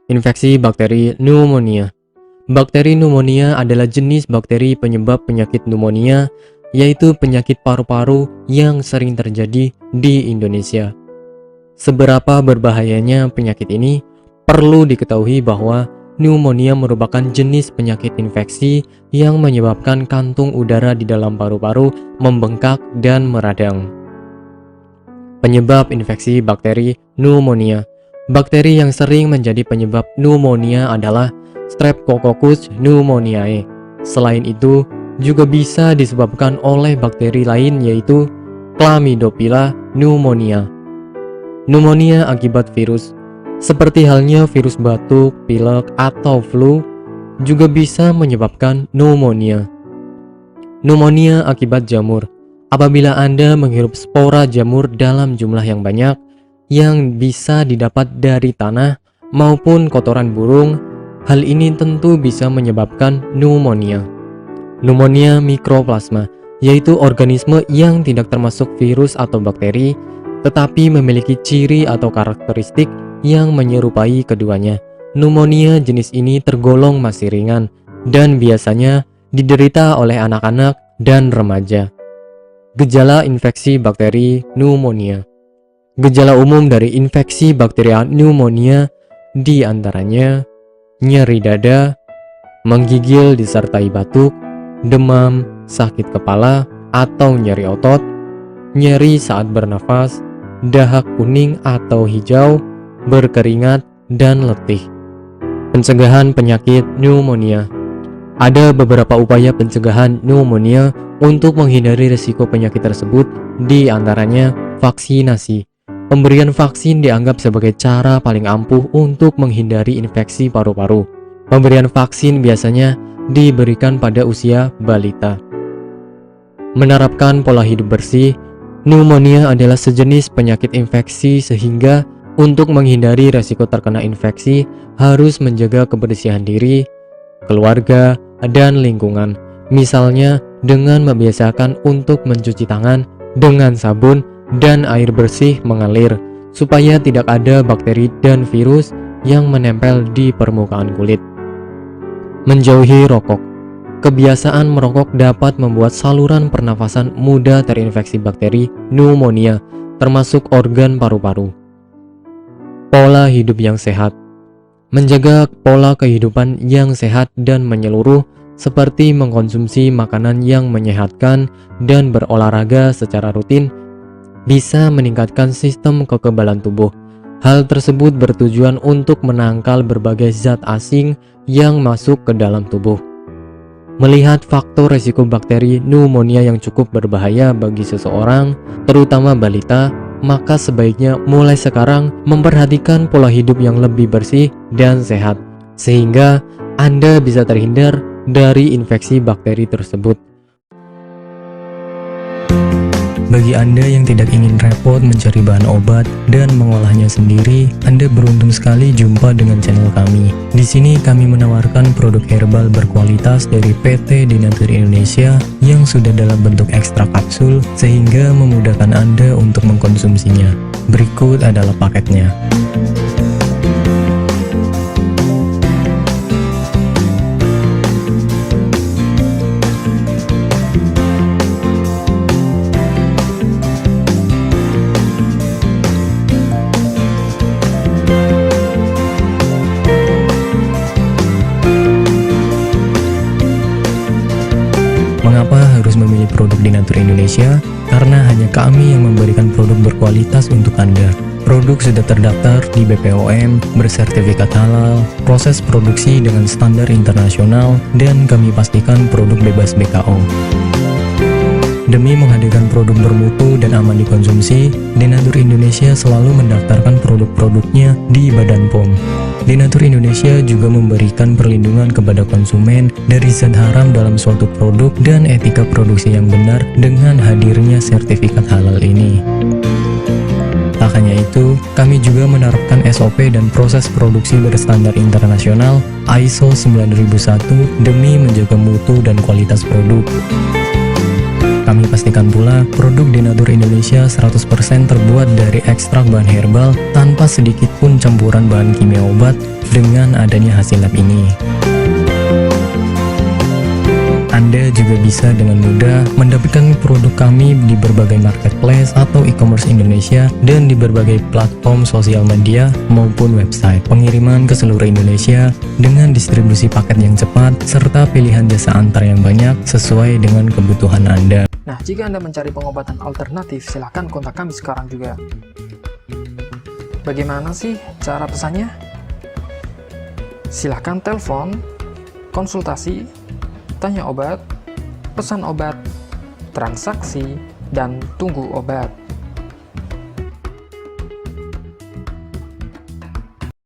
Infeksi bakteri pneumonia. Bakteri pneumonia adalah jenis bakteri penyebab penyakit pneumonia, yaitu penyakit paru-paru yang sering terjadi di Indonesia. Seberapa berbahayanya penyakit ini? Perlu diketahui bahwa pneumonia merupakan jenis penyakit infeksi yang menyebabkan kantung udara di dalam paru-paru membengkak dan meradang. Penyebab infeksi bakteri pneumonia. Bakteri yang sering menjadi penyebab pneumonia adalah Streptococcus pneumoniae. Selain itu, juga bisa disebabkan oleh bakteri lain yaitu Chlamydophila pneumonia. Pneumonia akibat virus. Seperti halnya virus batuk, pilek, atau flu, juga bisa menyebabkan pneumonia. Pneumonia akibat jamur. Apabila Anda menghirup spora jamur dalam jumlah yang banyak, yang bisa didapat dari tanah maupun kotoran burung, hal ini tentu bisa menyebabkan pneumonia. Pneumonia mikroplasma, yaitu organisme yang tidak termasuk virus atau bakteri, tetapi memiliki ciri atau karakteristik yang menyerupai keduanya. Pneumonia jenis ini tergolong masih ringan dan biasanya diderita oleh anak-anak dan remaja. Gejala infeksi bakteri pneumonia. Gejala umum dari infeksi bakteri pneumonia diantaranya nyeri dada, menggigil disertai batuk, demam, sakit kepala atau nyeri otot, nyeri saat bernafas, dahak kuning atau hijau, berkeringat, dan letih. Pencegahan penyakit pneumonia. Ada beberapa upaya pencegahan pneumonia untuk menghindari risiko penyakit tersebut, di antaranya vaksinasi. Pemberian vaksin dianggap sebagai cara paling ampuh untuk menghindari infeksi paru-paru. Pemberian vaksin biasanya diberikan pada usia balita. Menerapkan pola hidup bersih. Pneumonia adalah sejenis penyakit infeksi sehingga untuk menghindari resiko terkena infeksi harus menjaga kebersihan diri, keluarga, dan lingkungan. Misalnya dengan membiasakan untuk mencuci tangan dengan sabun dan air bersih mengalir supaya tidak ada bakteri dan virus yang menempel di permukaan kulit. Menjauhi rokok. Kebiasaan merokok dapat membuat saluran pernafasan mudah terinfeksi bakteri pneumonia, termasuk organ paru-paru. Pola hidup yang sehat. Menjaga pola kehidupan yang sehat dan menyeluruh seperti mengkonsumsi makanan yang menyehatkan dan berolahraga secara rutin bisa meningkatkan sistem kekebalan tubuh. Hal tersebut bertujuan untuk menangkal berbagai zat asing yang masuk ke dalam tubuh. Melihat faktor risiko bakteri pneumonia yang cukup berbahaya bagi seseorang, terutama balita, maka sebaiknya mulai sekarang memperhatikan pola hidup yang lebih bersih dan sehat, sehingga Anda bisa terhindar dari infeksi bakteri tersebut. Bagi Anda yang tidak ingin repot mencari bahan obat dan mengolahnya sendiri, Anda beruntung sekali jumpa dengan channel kami. Di sini kami menawarkan produk herbal berkualitas dari PT Denatur Indonesia yang sudah dalam bentuk ekstrak kapsul sehingga memudahkan Anda untuk mengkonsumsinya. Berikut adalah paketnya. Mengapa harus memilih produk Denatur Indonesia? Karena hanya kami yang memberikan produk berkualitas untuk Anda. Produk sudah terdaftar di BPOM, bersertifikat halal, proses produksi dengan standar internasional, dan kami pastikan produk bebas BKO. Demi menghadirkan produk bermutu dan aman dikonsumsi, Denatur Indonesia selalu mendaftarkan produk-produknya di Badan POM. Denatur Indonesia juga memberikan perlindungan kepada konsumen dari zat haram dalam suatu produk dan etika produksi yang benar dengan hadirnya sertifikat halal ini. Tak hanya itu, kami juga menerapkan SOP dan proses produksi berstandar internasional ISO 9001 demi menjaga mutu dan kualitas produk. Kami pastikan pula produk Denatur Indonesia 100% terbuat dari ekstrak bahan herbal tanpa sedikit pun campuran bahan kimia obat dengan adanya hasil lab ini. Anda juga bisa dengan mudah mendapatkan produk kami di berbagai marketplace atau e-commerce Indonesia dan di berbagai platform sosial media maupun website. Pengiriman ke seluruh Indonesia dengan distribusi paket yang cepat serta pilihan jasa antar yang banyak sesuai dengan kebutuhan Anda. Nah, jika Anda mencari pengobatan alternatif, silahkan kontak kami sekarang juga. Bagaimana sih cara pesannya? Silahkan telepon, konsultasi, tanya obat, pesan obat, transaksi, dan tunggu obat.